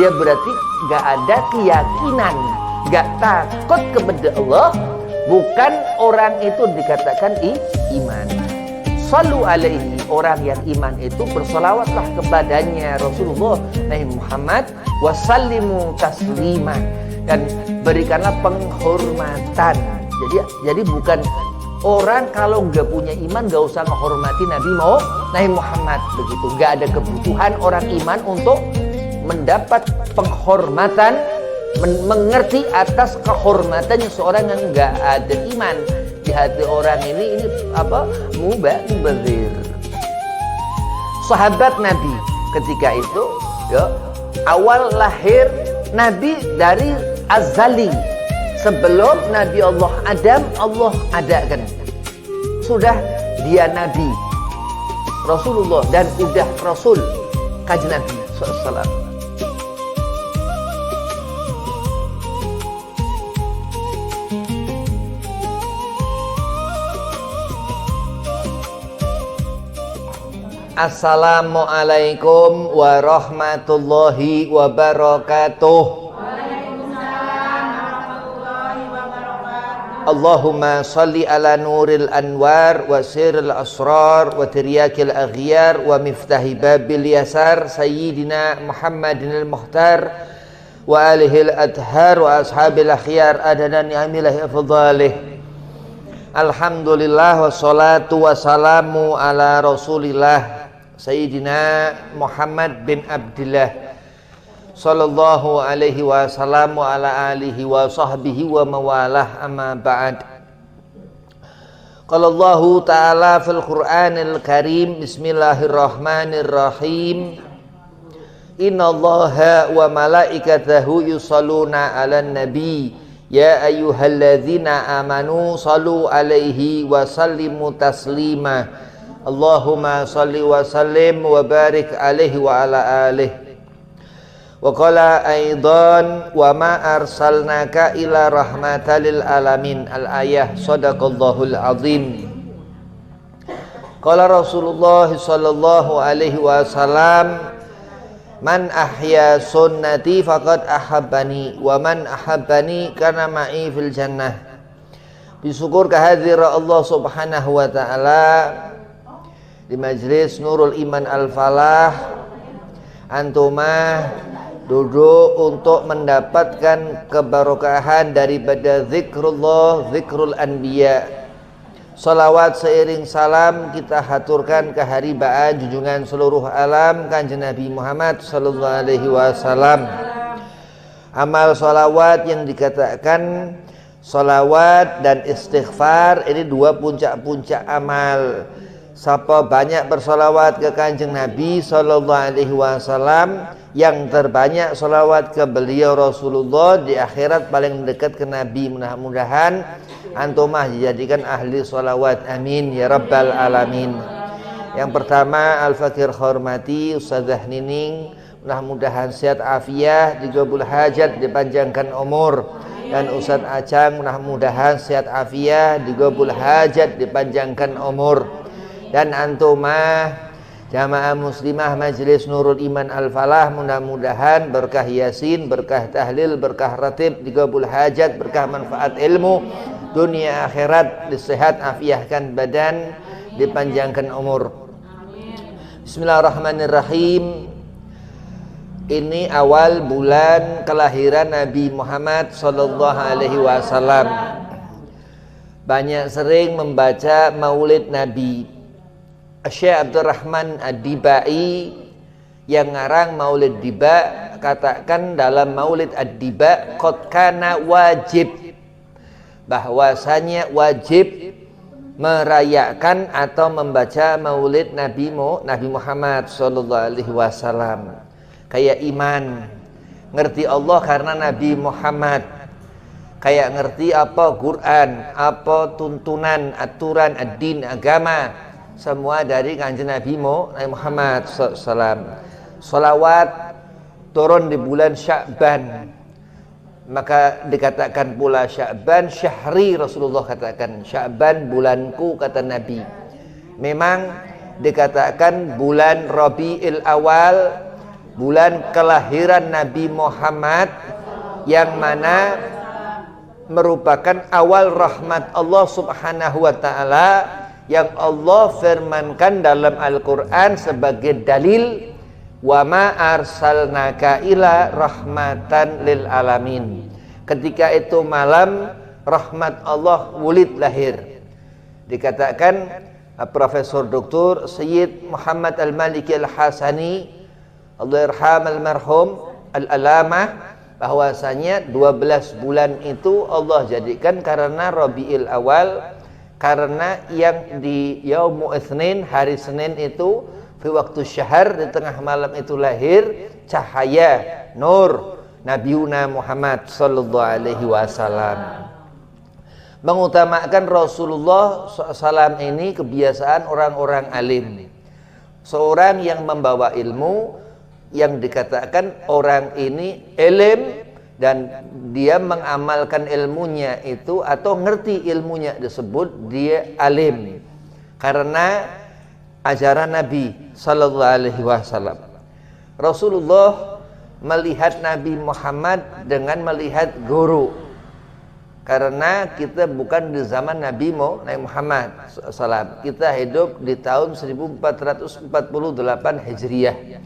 dia berarti gak ada keyakinan, gak takut kepada Allah, bukan orang itu dikatakan iman. Shallu alaihi, orang yang iman itu bersolawatlah kepadanya Rasulullah Nabi Muhammad, wasallimu taslima, dan berikanlah penghormatan. Jadi bukan orang kalau nggak punya iman nggak usah menghormati Nabi Muhammad, begitu. Nggak ada kebutuhan orang iman untuk mendapat penghormatan, mengerti atas kehormatannya seorang yang nggak ada iman. Di hati orang ini apa? Mubazir. Sahabat Nabi ketika itu, ya, awal lahir Nabi dari azali. Sebelum Nabi Allah Adam, Allah adakan. Sudah dia Nabi Rasulullah dan udah Rasul kaji Nabi SAW. Assalamualaikum warahmatullahi wabarakatuh. Allahumma salli ala nuril anwar wa siril asrar wa tiryakil aghyar wa miftahi babil yasar sayyidina Muhammadin al-muhtar wa alihil adhar wa ashabil akhyar adana ni'amilahi afdalih. Alhamdulillah wassalatu wassalamu ala rasulillah sayyidina Muhammad bin Abdillah sallallahu alaihi wasallam wa ala alihi wa sahbihi wa mawalah, amma ba'd. Qala Allah ta'ala fil Qur'anil Karim, bismillahirrahmanirrahim, innallaha wa malaikatahu yusalluna 'alan nabi ya ayyuhalladzina amanu sallu 'alaihi wa sallimu taslima. Allahumma salli wa sallim wa barik 'alaihi wa ala alihi. Wa qala aidan wa ma arsalnaka ila rahmatan lil alamin. Al-ayah, sadaqallahul azim. Qala Rasulullah sallallahu alaihi wasallam, man ahya sunnati faqad ahabbani wa man ahabbani kana ma'i fil jannah. Bersyukur kehadirat Allah subhanahu wa ta'ala di majlis Nurul Iman Al-Falah. Antumah duduk untuk mendapatkan keberkahan daripada zikrullah, zikrul anbiya. Salawat seiring salam kita haturkan keharibaan junjungan seluruh alam Kanjeng Nabi Muhammad sallallahu alaihi wasallam. Amal salawat yang dikatakan salawat dan istighfar ini dua puncak-puncak amal. Siapa banyak bersalawat ke Kanjeng Nabi sallallahu alaihi wasallam, yang terbanyak salawat ke beliau Rasulullah, di akhirat paling dekat ke Nabi. Mudah-mudahan antumah dijadikan ahli salawat, amin ya rabbal alamin. Yang pertama, Al-Fakir hormati Ustazah Nining, mudah-mudahan sehat afiah, digabul hajat, dipanjangkan umur. Dan Ustaz Acang, mudah-mudahan sehat afiah, digabul hajat, dipanjangkan umur. Dan antumah jamaah muslimah Majlis Nurul Iman Al-Falah, mudah-mudahan berkah yasin, berkah tahlil, berkah ratib, digabul hajat, berkah manfaat ilmu dunia akhirat, disehat afiahkan badan, dipanjangkan umur. Bismillahirrahmanirrahim. Ini awal bulan kelahiran Nabi Muhammad sallallahu alaihi wasallam. Banyak sering membaca Maulid Nabi. Syekh Abdurrahman Ad-Dibai yang ngarang Maulid Diba katakan dalam Maulid Ad-Diba qad kana wajib, bahwasanya wajib merayakan atau membaca Maulid Nabi Muhammad sallallahu alaihi wasallam. Kayak iman, ngerti Allah karena Nabi Muhammad. Kayak ngerti apa Quran, apa tuntunan, aturan, ad-din, agama, semua dari Kanjeng Nabi Muhammad SAW. Salawat turun di bulan Sya'ban, maka dikatakan pula Sya'ban syahri. Rasulullah katakan Sya'ban bulanku, kata Nabi. Memang dikatakan bulan Rabiul Awal bulan kelahiran Nabi Muhammad, yang mana merupakan awal rahmat Allah Subhanahu wa taala, yang Allah firmankan dalam Al-Qur'an sebagai dalil, wa ma arsalnaka ila rahmatan lil alamin. Ketika itu malam rahmat Allah wulid lahir. Dikatakan Profesor Dr. Sayyid Muhammad Al-Maliki Al-Hasani, Allah yarham al-marhum al-alamah, bahwasanya 12 bulan itu Allah jadikan karena Rabiul Awal, karena yang di Yaumu Itsnin, hari Senin itu, fi waktu syahr, di tengah malam itu lahir cahaya nur Nabiuna Muhammad sallallahu alaihi wasallam. Mengutamakan Rasulullah SAW ini kebiasaan orang-orang alim, seorang yang membawa ilmu, yang dikatakan orang ini ilim dan dia mengamalkan ilmunya itu, atau ngerti ilmunya disebut dia alim, karena ajaran Nabi sallallahu alaihi wasallam. Rasulullah melihat Nabi Muhammad dengan melihat guru, karena kita bukan di zaman Nabi Muhammad SAW. Kita hidup di tahun 1448 Hijriah.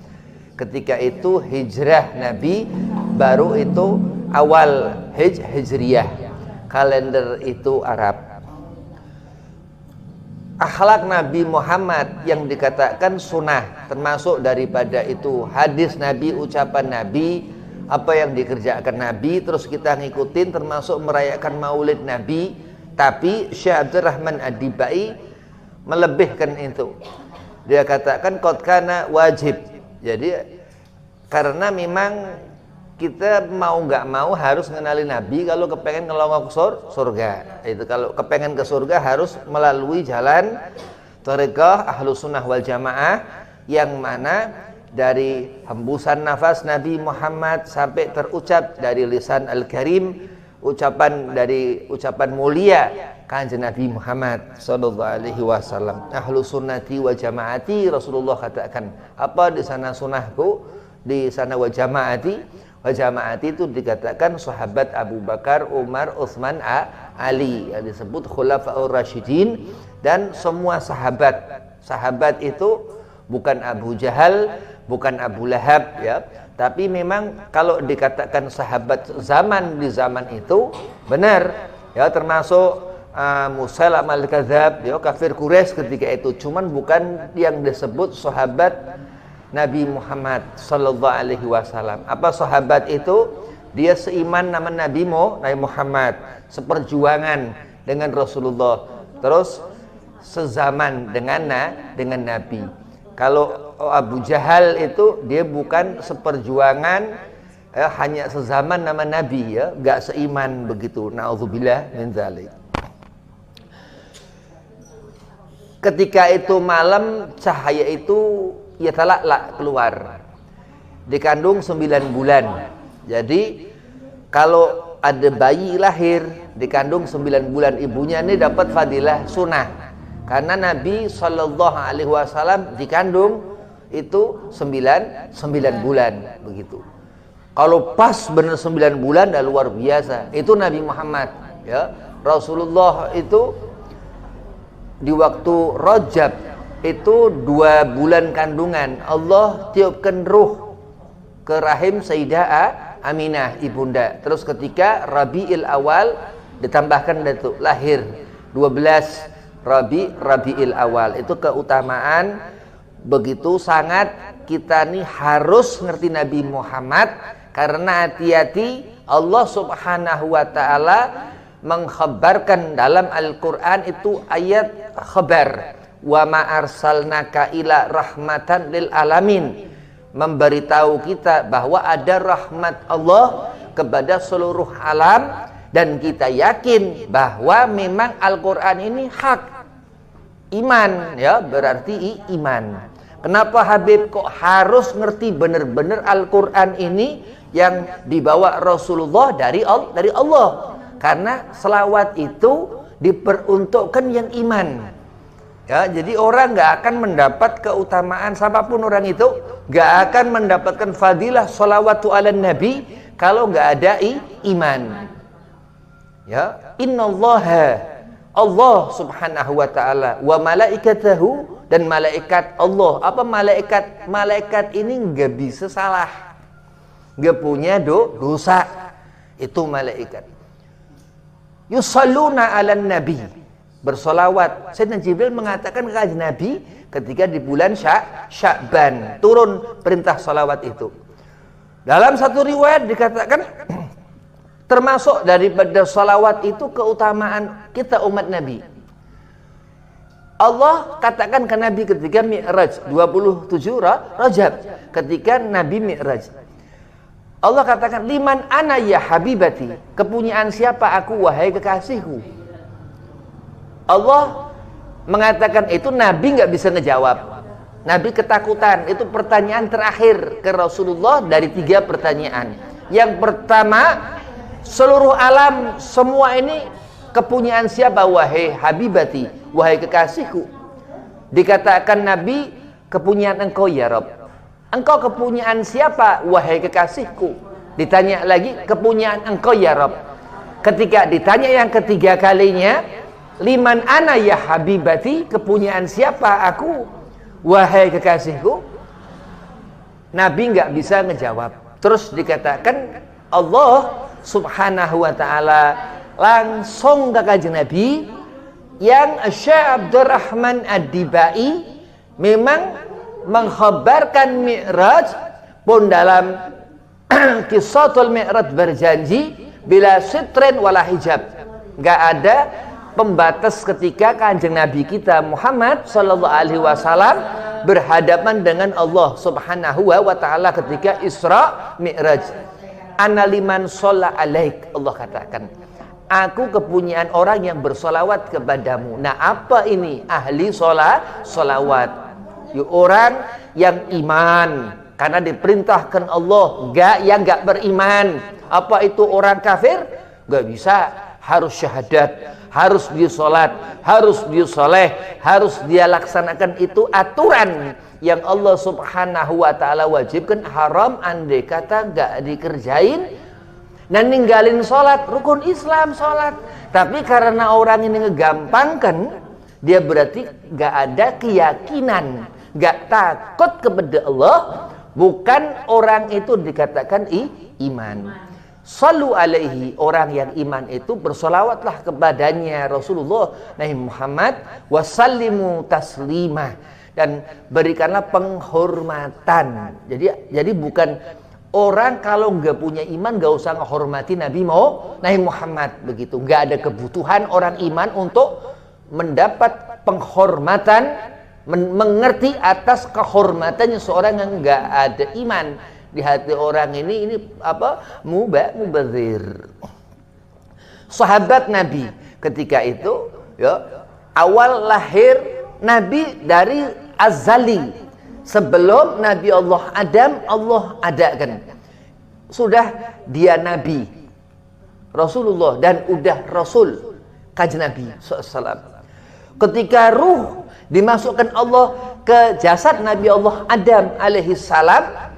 Ketika itu hijrah Nabi baru itu awal Hijriah. Kalender itu Arab. Akhlak Nabi Muhammad yang dikatakan sunnah, termasuk daripada itu hadis Nabi, ucapan Nabi, apa yang dikerjakan Nabi, terus kita ngikutin, termasuk merayakan maulid Nabi. Tapi Syekh Abdurrahman Ad-Dibai melebihkan itu. Dia katakan qad kana wajib. Jadi karena memang kita mau nggak mau harus mengenali Nabi kalau kepengen ngelongok surga. Itu kalau kepengen ke surga harus melalui jalan thariqah Ahlus Sunnah wal Jamaah, yang mana dari hembusan nafas Nabi Muhammad sampai terucap dari lisan Al-Karim, ucapan mulia Kanjeng Nabi Muhammad sallallahu alaihi wasallam. Ahlus sunnati wa jamaati, Rasulullah katakan, apa di sana sunnahku, di sana wa jamaati. Wa jamaati itu dikatakan sahabat Abu Bakar, Umar, Utsman, Ali, yang disebut khulafaur rasyidin, dan semua sahabat itu bukan Abu Jahal, bukan Abu Lahab, ya. Tapi memang kalau dikatakan sahabat di zaman itu benar, ya, termasuk Musailamah al-Kadzab, ya, kafir Quraisy ketika itu. Cuman bukan yang disebut sahabat Nabi Muhammad sallallahu alaihi wasallam. Apa sahabat itu? Dia seiman nama Nabi Muhammad, seperjuangan dengan Rasulullah, terus sezaman dengan Nabi. Kalau Abu Jahal itu dia bukan seperjuangan, hanya sezaman nama Nabi, ya, enggak seiman begitu. Nauzubillah min dzalik. Ketika itu malam, cahaya itu ya talak keluar. Dikandung 9 bulan. Jadi kalau ada bayi lahir dikandung 9 bulan, ibunya ini dapat fadilah sunnah. Karena Nabi sallallahu alaihi wasallam dikandung itu 9 bulan begitu. Kalau pas benar 9 bulan dah luar biasa. Itu Nabi Muhammad, ya. Rasulullah itu di waktu Rajab itu 2 bulan kandungan, Allah tiupkan ruh ke rahim Sayyidah Aminah ibunda. Terus ketika Rabiul Awal ditambahkan itu lahir 12 Rabiul Awal. Itu keutamaan begitu sangat. Kita nih harus ngerti Nabi Muhammad, karena hati-hati Allah Subhanahu wa taala mengkhabarkan dalam Al-Qur'an itu ayat khabar, wa ma arsalnaka ila rahmatan lil alamin, memberitahu kita bahwa ada rahmat Allah kepada seluruh alam. Dan kita yakin bahwa memang Al-Qur'an ini hak, iman, ya, berarti iman. Kenapa Habib kok harus ngerti benar-benar Al-Qur'an ini yang dibawa Rasulullah dari Allah? Karena selawat itu diperuntukkan yang iman. Ya, jadi orang nggak akan mendapat keutamaan, siapapun orang itu nggak akan mendapatkan fadilah sholawatu ala nabi kalau nggak ada iman. Ya, innallaha, Allah subhanahu wa ta'ala, wa malaikatahu, dan malaikat Allah. Apa malaikat? Malaikat ini nggak bisa salah, nggak punya dosa. Itu malaikat. Yusalluna ala nabi, bersolawat. Sayyidina Jibril mengatakan kepada Nabi ketika di bulan Sya'ban turun perintah solawat itu. Dalam satu riwayat dikatakan termasuk daripada solawat itu keutamaan kita umat Nabi. Allah katakan ke Nabi ketika Mi'raj 27 Rajab, ketika Nabi Mi'raj, Allah katakan, liman ana ya habibati, kepunyaan siapa aku wahai kekasihku. Allah mengatakan itu, Nabi nggak bisa ngejawab. Nabi ketakutan. Itu pertanyaan terakhir ke Rasulullah dari 3 pertanyaan. Yang pertama, seluruh alam semua ini kepunyaan siapa wahai habibati, wahai kekasihku. Dikatakan Nabi, kepunyaan engkau ya Rabb. Engkau kepunyaan siapa wahai kekasihku. Ditanya lagi, kepunyaan engkau ya Rabb. Ketika ditanya yang ketiga kalinya, liman ana ya habibati, kepunyaan siapa aku wahai kekasihku, Nabi nggak bisa ngejawab. Terus dikatakan Allah subhanahu wa ta'ala langsung ke kanjeng Nabi, yang Syekh Abdurrahman Ad-Dibai memang mengkhabarkan Mi'raj pun dalam Qissatul Mi'raj berjanji bila sitrin wala hijab, nggak ada pembatas ketika kanjeng Nabi kita Muhammad sallallahu alaihi wasallam berhadapan dengan Allah subhanahu wa ta'ala ketika Isra Mi'raj. Ana liman sholla alaik, Allah katakan, aku kepunyaan orang yang bersolawat kepadamu. Nah, apa ini ahli solawat? Orang yang iman, karena diperintahkan Allah. Yang gak beriman, apa itu orang kafir? Gak bisa, harus syahadat, harus dia sholat, harus dia soleh, harus dia laksanakan. Itu aturan yang Allah subhanahu wa ta'ala wajibkan. Haram andai kata gak dikerjain dan ninggalin sholat, rukun Islam sholat. Tapi karena orang ini ngegampangkan, dia berarti gak ada keyakinan, gak takut kepada Allah. Bukan orang itu dikatakan iman. Sallu alaihi, orang yang iman itu bersolawatlah kepadanya Rasulullah Nabi Muhammad, wasallimu taslimah, dan berikanlah penghormatan. Jadi bukan orang kalau nggak punya iman nggak usah menghormati Nabi Muhammad begitu. Nggak ada kebutuhan orang iman untuk mendapat penghormatan, mengerti atas kehormatannya seorang yang nggak ada iman. Di hati orang ini apa? Mubazir. Sahabat Nabi ketika itu, ya, awal lahir Nabi dari azali, sebelum Nabi Allah Adam, Allah adakan. Sudah dia Nabi Rasulullah dan udah Rasul kanjeng Nabi SAW. Ketika ruh dimasukkan Allah ke jasad Nabi Allah Adam alaihi salam,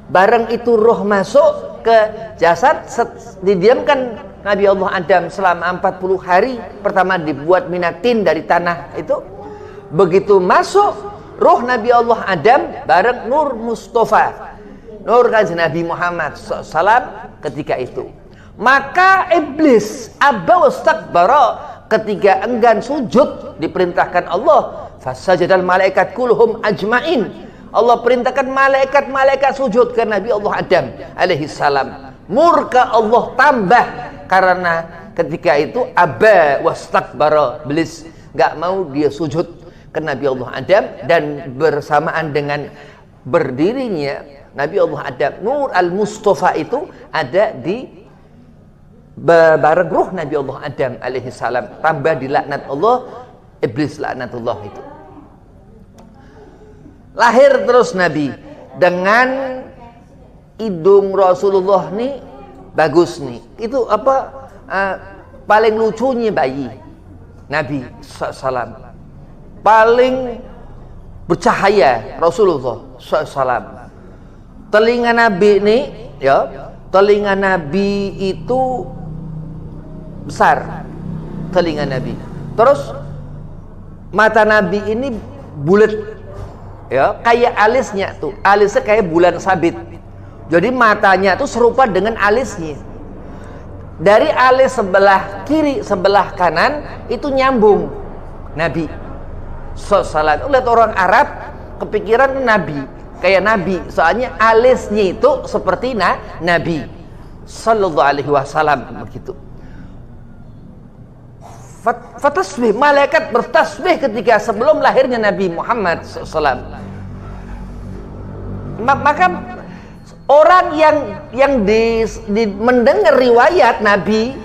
bareng itu roh masuk ke jasad, didiamkan Nabi Allah Adam selama 40 hari. Pertama dibuat minatin dari tanah itu. Begitu masuk roh Nabi Allah Adam bareng Nur Mustafa, Nur kanjeng Nabi Muhammad SAW ketika itu. Maka iblis aba wastakbara, ketika enggan sujud diperintahkan Allah, fasajadal malaikat kulhum ajmain. Allah perintahkan malaikat sujud ke Nabi Allah Adam alaihi salam. Murka Allah tambah karena ketika itu aba wastakbara, iblis enggak mau dia sujud ke Nabi Allah Adam. Dan bersamaan dengan berdirinya Nabi Allah Adam, Nur al-Mustafa itu ada di bareng ruh Nabi Allah Adam alaihi salam. Tambah dilaknat Allah, iblis laknatullah itu. Lahir terus Nabi dengan hidung Rasulullah nih bagus nih. Itu apa paling lucunya bayi Nabi SAW. paling bercahaya Rasulullah SAW. Telinga Nabi ini, ya, telinga Nabi itu besar, telinga Nabi. Terus mata Nabi ini bulat, ya, kayak alisnya tuh, alisnya kayak bulan sabit. Jadi matanya tuh serupa dengan alisnya. Dari alis sebelah kiri, sebelah kanan itu nyambung Nabi. Salat. Lihat orang Arab kepikiran Nabi, kayak Nabi. Soalnya alisnya itu seperti Nabi sallallahu alaihi wasallam begitu. Fatasbih, malaikat bertasbih ketika sebelum lahirnya Nabi Muhammad SAW. Maka orang yang mendengar riwayat Nabi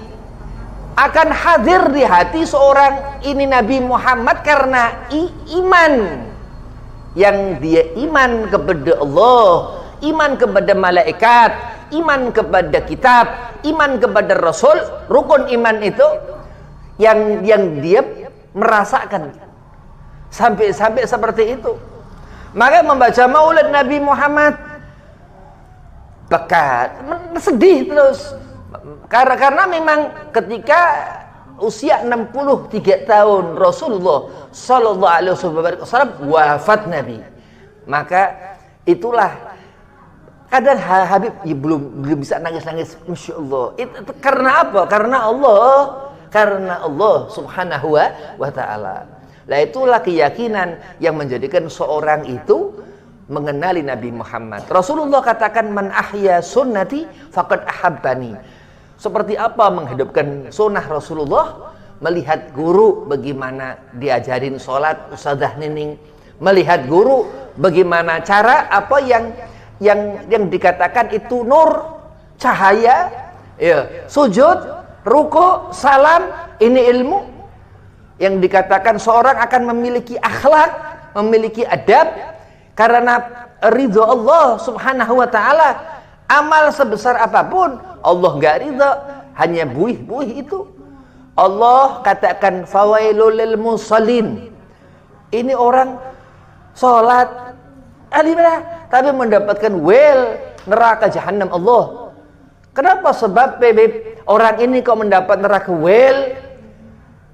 akan hadir di hati seorang ini Nabi Muhammad karena iman, yang dia iman kepada Allah, iman kepada malaikat, iman kepada kitab, iman kepada Rasul. Rukun iman itu yang dia merasakan sampai seperti itu. Maka membaca Maulid Nabi Muhammad pekat, sedih terus. Karena memang ketika usia 63 tahun Rasulullah sallallahu alaihi wasallam wafat Nabi. Maka itulah kadang Habib ya belum bisa nangis-nangis, Masya Allah. Itu karena apa? Karena Allah subhanahu wa ta'ala. Nah itulah keyakinan yang menjadikan seorang itu mengenali Nabi Muhammad. Rasulullah katakan, man ahya sunnati faqad ahabbani. Seperti apa menghidupkan sunnah Rasulullah? Melihat guru bagaimana diajarin sholat, Ustadzah Nining. Melihat guru bagaimana cara apa yang dikatakan itu nur, cahaya, ya, sujud, ruku, salam, ini ilmu. Yang dikatakan seorang akan memiliki akhlak, memiliki adab karena ridho Allah subhanahu wa ta'ala. Amal sebesar apapun Allah nggak ridho, hanya buih-buih itu. Allah katakan fawailul lil musallin. Ini orang sholat tapi mendapatkan neraka jahanam Allah. Kenapa? Sebab orang ini kok mendapat neraka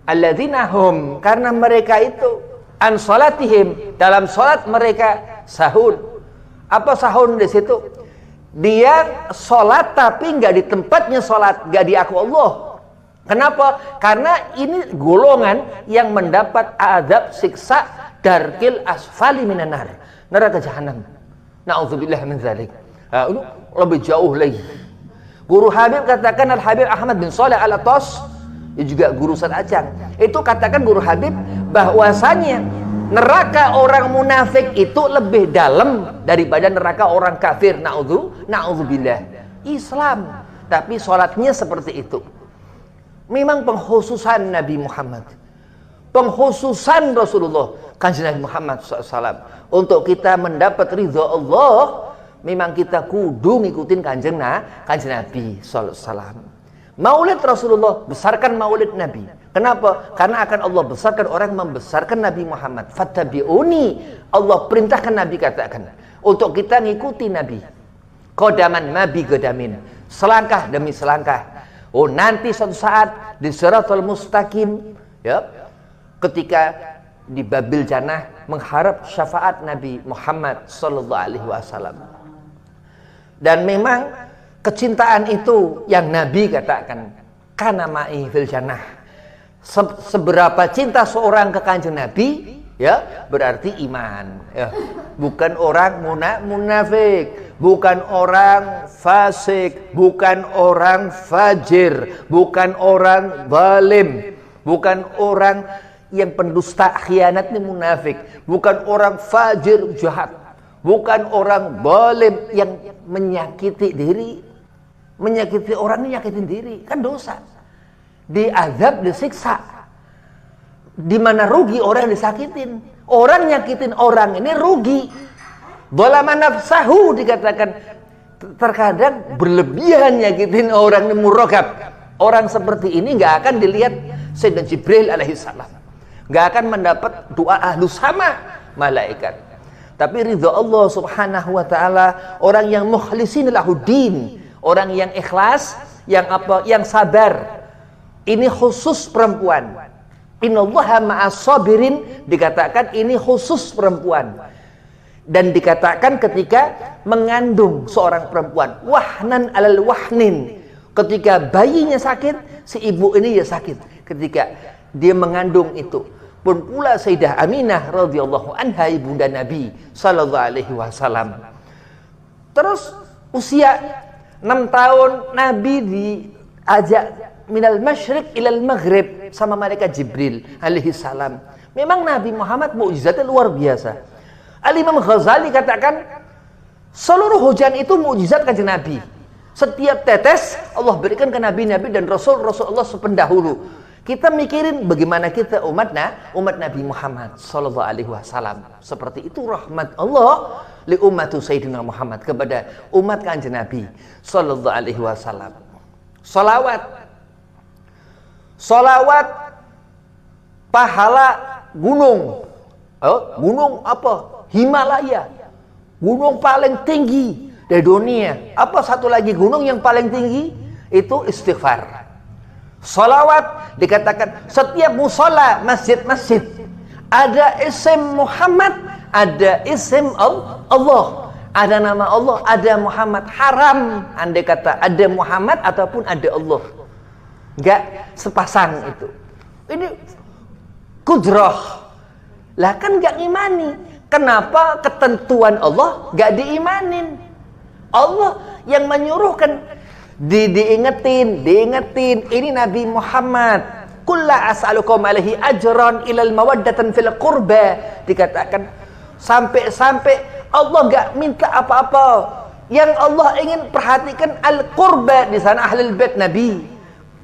alladzina hum, karena mereka itu an salatihim, dalam salat mereka sahun. Apa sahun di situ? Dia salat tapi nggak di tempatnya salat, nggak diaku Allah. Kenapa? Karena ini golongan yang mendapat azab siksa darkil asfali minan nar, neraka jahanam. Na'udzubillah min dzalik. Ini lebih jauh lagi. Guru Habib katakan, Al Habib Ahmad bin Shalih Al Atas, juga guru Ustaz Acang, itu katakan guru Habib bahwasanya neraka orang munafik itu lebih dalam daripada neraka orang kafir. Na'udzubillah. Islam tapi sholatnya seperti itu. Memang pengkhususan Nabi Muhammad, pengkhususan Rasulullah Kanjeng Nabi Muhammad SAW. Untuk kita mendapat ridho Allah, memang kita kudu ngikutin kanjeng Nabi SAW. Maulid Rasulullah, besarkan maulid Nabi. Kenapa? Karena akan Allah besarkan orang membesarkan Nabi Muhammad. Fattabi'uni, Allah perintahkan Nabi katakan untuk kita ngikuti Nabi. Qodaman Nabi godamin, selangkah demi selangkah. Oh nanti suatu saat di Shiratal Mustaqim, ya, ketika di Babil Jannah mengharap syafaat Nabi Muhammad sallallahu alaihi wasallam. Dan memang kecintaan itu yang Nabi katakan, kana ma'i fil jannah. Seberapa cinta seorang ke kanjeng Nabi, ya, berarti iman, ya. Bukan orang munafik, bukan orang fasik, bukan orang fajir, bukan orang zalim, bukan orang yang pendusta, khianat, ini munafik, bukan orang fajir jahat, bukan orang zalim yang menyakiti diri. Menyakiti orang ini nyakitin diri, kan dosa. Diazab, disiksa. Di mana rugi orang yang disakitin. Orang nyakitin orang ini rugi. Dzalama nafsahu dikatakan, terkadang berlebihan nyakitin orang ini muragab. Orang seperti ini nggak akan dilihat Sayyidina Jibril alaihissalam. nggak akan mendapat doa ahlus sama malaikat. Tapi ridha Allah subhanahu wa ta'ala, orang yang mukhlisin lahuddin, orang yang ikhlas, yang sabar. Ini khusus perempuan. Innallaha ma'as sabirin, dikatakan ini khusus perempuan. Dan dikatakan ketika mengandung seorang perempuan, wahnan alal wahnin, ketika bayinya sakit, si ibu ini ya sakit ketika dia mengandung itu. Pun pula Sayyidah Aminah radhiyallahu anha, ibunda Nabi sallallahu alaihi wasallam. Terus usia 6 tahun Nabi diajak minal masyriq ilal maghrib sama malaikat Jibril alaihi salam. Memang Nabi Muhammad mukjizatnya luar biasa. Al-Imam Ghazali katakan seluruh hujan itu mukjizat kanjeng Nabi. Setiap tetes Allah berikan ke nabi-nabi dan rasul-rasul Allah sependahulu. Kita mikirin bagaimana kita umat Nabi Muhammad sallallahu alaihi wasallam. Seperti itu rahmat Allah li ummatu Sayyidina Muhammad, kepada umat kanjeng Nabi sallallahu alaihi wasallam. Salawat pahala gunung. Gunung apa? Himalaya. Gunung paling tinggi di dunia. Apa satu lagi gunung yang paling tinggi? Itu istighfar. Salawat dikatakan setiap musola masjid-masjid ada isim Muhammad, ada isim Allah, ada nama Allah, ada Muhammad. Haram andai kata ada Muhammad ataupun ada Allah, enggak sepasang itu. Ini kudrah lah, kan enggak ngimani. Kenapa ketentuan Allah enggak diimanin? Allah yang menyuruhkan, diingetin. Ini Nabi Muhammad. Qul la as'alukum alaihi ajran ilal mawaddatan fil qurba. Dikatakan sampai Allah enggak minta apa-apa. Yang Allah ingin perhatikan al-qurba, di sana ahlul bait Nabi.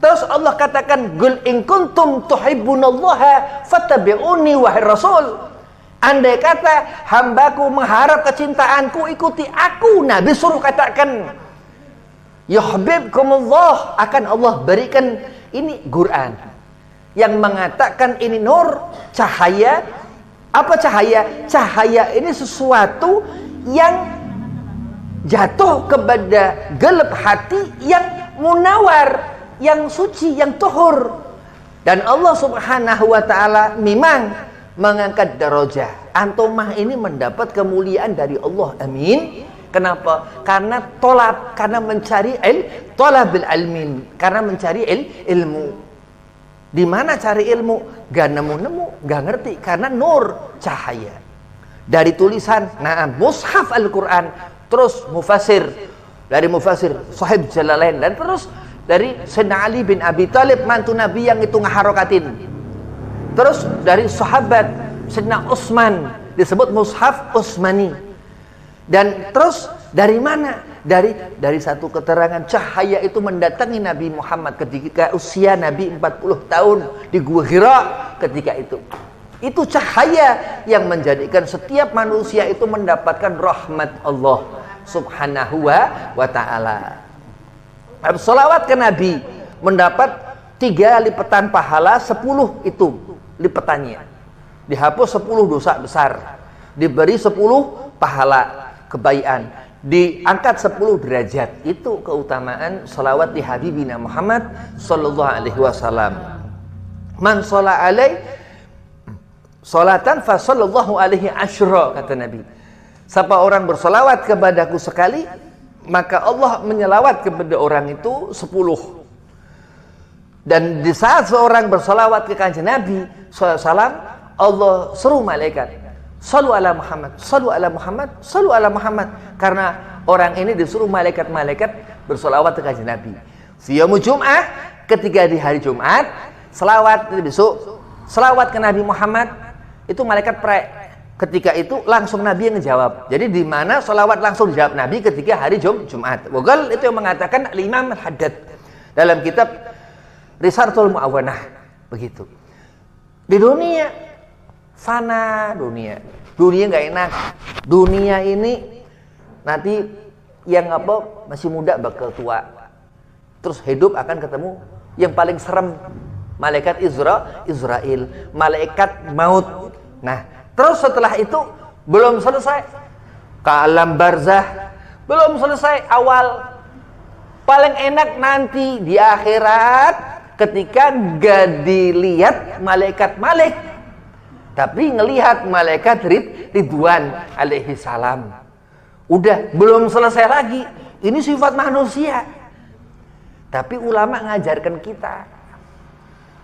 Terus Allah katakan, "Qul in kuntum tuhibbunallaha fattabi'uni wahai Rasul." Andai kata hambaku mengharap kecintaanku, ikuti aku. Nabi suruh katakan, yuhibbukumullah, akan Allah berikan ini Quran yang mengatakan ini nur, cahaya. Apa cahaya? Cahaya ini sesuatu yang jatuh kepada gelap hati, yang munawar, yang suci, yang tuhur. Dan Allah subhanahu wa ta'ala memang mengangkat darajah. Antumah ini mendapat kemuliaan dari Allah. Amin. Kenapa? Karena tolab, karena mencari tolabil ilmin, karena mencari ilmu. Di mana cari ilmu? Gak nemu-nemu, gak ngerti, karena nur, cahaya. Dari tulisan, mushaf Al-Quran, terus mufasir, dari mufasir Sahib Jalalain, dan terus dari Sayyidina Ali bin Abi Thalib, mantu Nabi yang itu ngaharokatin. Terus dari sahabat Sayyidina Utsman, disebut mushaf Utsmani. Dan terus dari mana? Dari satu keterangan, cahaya itu mendatangi Nabi Muhammad ketika usia Nabi 40 tahun di Gua Hira ketika itu. Itu cahaya yang menjadikan setiap manusia itu mendapatkan rahmat Allah subhanahu wa ta'ala. Salawat ke Nabi mendapat 3 lipatan pahala, 10 itu lipatannya. Dihapus 10 dosa besar, diberi 10 pahala kebaikan, diangkat 10 derajat. Itu keutamaan salawat di Habibina Muhammad sallallahu alaihi wasallam. Man shalla alaihi salatan fa sallallahu alaihi asyra, kata Nabi. Siapa orang bersalawat kepadaku sekali, maka Allah menyelawat kepada orang itu 10. Dan di saat seorang bersalawat ke kanjeng Nabi SAW, Allah seru malaikat, Sallu ala Muhammad, Sallu ala Muhammad, Sallu ala Muhammad. Karena orang ini disuruh malaikat-malaikat bersalawat ke kanjeng Nabi. Siyamu Jum'ah, ketika di hari Jumat, selawat besok, selawat ke Nabi Muhammad, itu malaikat ketika itu langsung Nabi yang menjawab. Jadi di mana selawat langsung dijawab Nabi ketika hari Jumat. Wagal itu yang mengatakan Imam Al-Haddad dalam kitab Risalatul Mu'awanah, begitu. Di dunia fana, dunia nggak enak. Dunia ini nanti yang masih muda bakal tua, terus hidup akan ketemu yang paling serem, malaikat Israel, malaikat maut. Nah, terus setelah itu belum selesai ke alam barzah, belum selesai awal. Paling enak nanti di akhirat ketika gak dilihat malaikat Malik, tapi ngelihat malaikat Ridwan alaihi salam. Udah belum selesai lagi. Ini sifat manusia. Tapi ulama ngajarkan kita.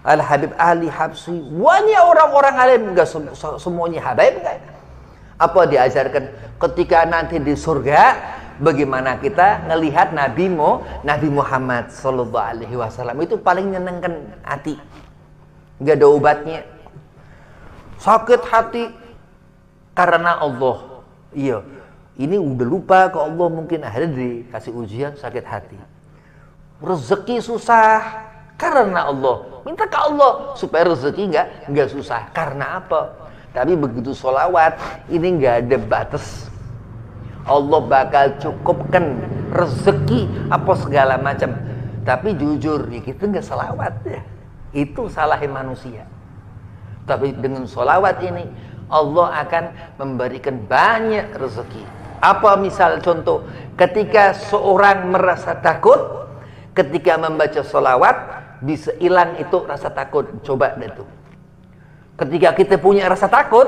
Al-Habib Ali Habsyi, banyak orang-orang alim, enggak semuanya habaib enggak. Apa diajarkan ketika nanti di surga, bagaimana kita ngelihat Nabi Muhammad sallallahu alaihi wasallam, itu paling nyenengkan hati. Enggak ada obatnya. Sakit hati karena Allah. Iya. Ini udah lupa ke Allah, mungkin akhirnya dikasih ujian sakit hati. Rezeki susah karena Allah. Minta ke Allah supaya rezeki enggak susah. Karena apa? Tapi begitu sholawat, ini enggak ada batas. Allah bakal cukupkan rezeki apa segala macam. Tapi jujur, ya kita enggak sholawat ya. Itu salahnya manusia. Tapi dengan sholawat ini, Allah akan memberikan banyak rezeki. Apa misal contoh, ketika seorang merasa takut, ketika membaca sholawat, bisa hilang itu rasa takut. Coba deh tuh. Ketika kita punya rasa takut,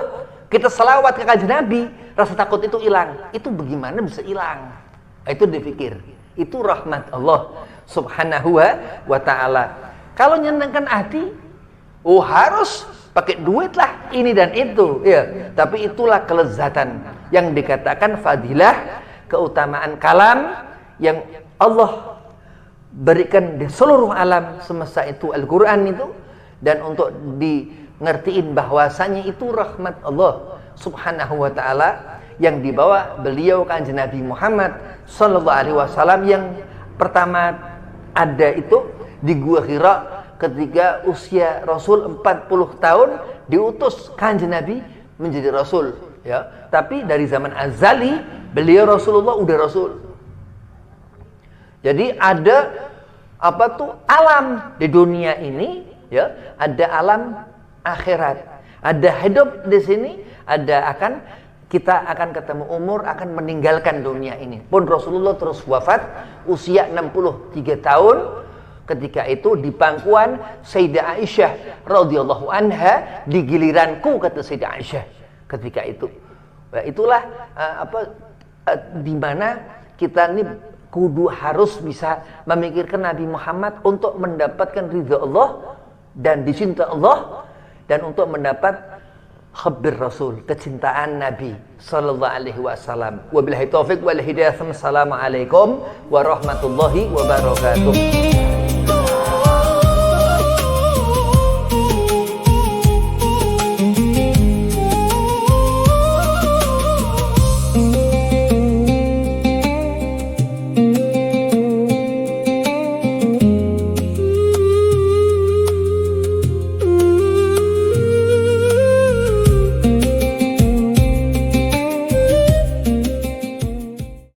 kita sholawat ke kanjeng Nabi, rasa takut itu hilang. Itu bagaimana bisa hilang? Itu dipikir. Itu rahmat Allah subhanahu wa ta'ala. Kalau nyenangkan hati, harus pakai duit lah ini dan itu, ya. Tapi itulah kelezatan yang dikatakan fadilah, keutamaan kalam yang Allah berikan di seluruh alam semesta itu, Al-Quran itu. Dan untuk ngertiin bahwasanya itu rahmat Allah subhanahu wa ta'ala yang dibawa beliau kanjeng Nabi Muhammad sallallahu alaihi wasallam, yang pertama ada itu di Gua Hira ketika usia Rasul 40 tahun diutus kanjeng Nabi menjadi Rasul, ya. Tapi dari zaman azali beliau Rasulullah udah Rasul. Jadi ada apa tuh alam di dunia ini, ya, ada alam akhirat, ada hidup di sini, kita akan ketemu umur, akan meninggalkan dunia ini. Pun Rasulullah terus wafat usia 63 tahun. Ketika itu di pangkuan Sayyidah Aisyah radhiyallahu anha, di giliranku, kata Sayyidah Aisyah ketika itu. Nah, itulah di mana kita ini kudu harus bisa memikirkan Nabi Muhammad untuk mendapatkan ridha Allah dan dicinta Allah, dan untuk mendapat khabbir Rasul, kecintaan Nabi sallallahu alaihi wasallam. Wabillahi taufiq wal hidayah. Assalamualaikum warahmatullahi wabarakatuh.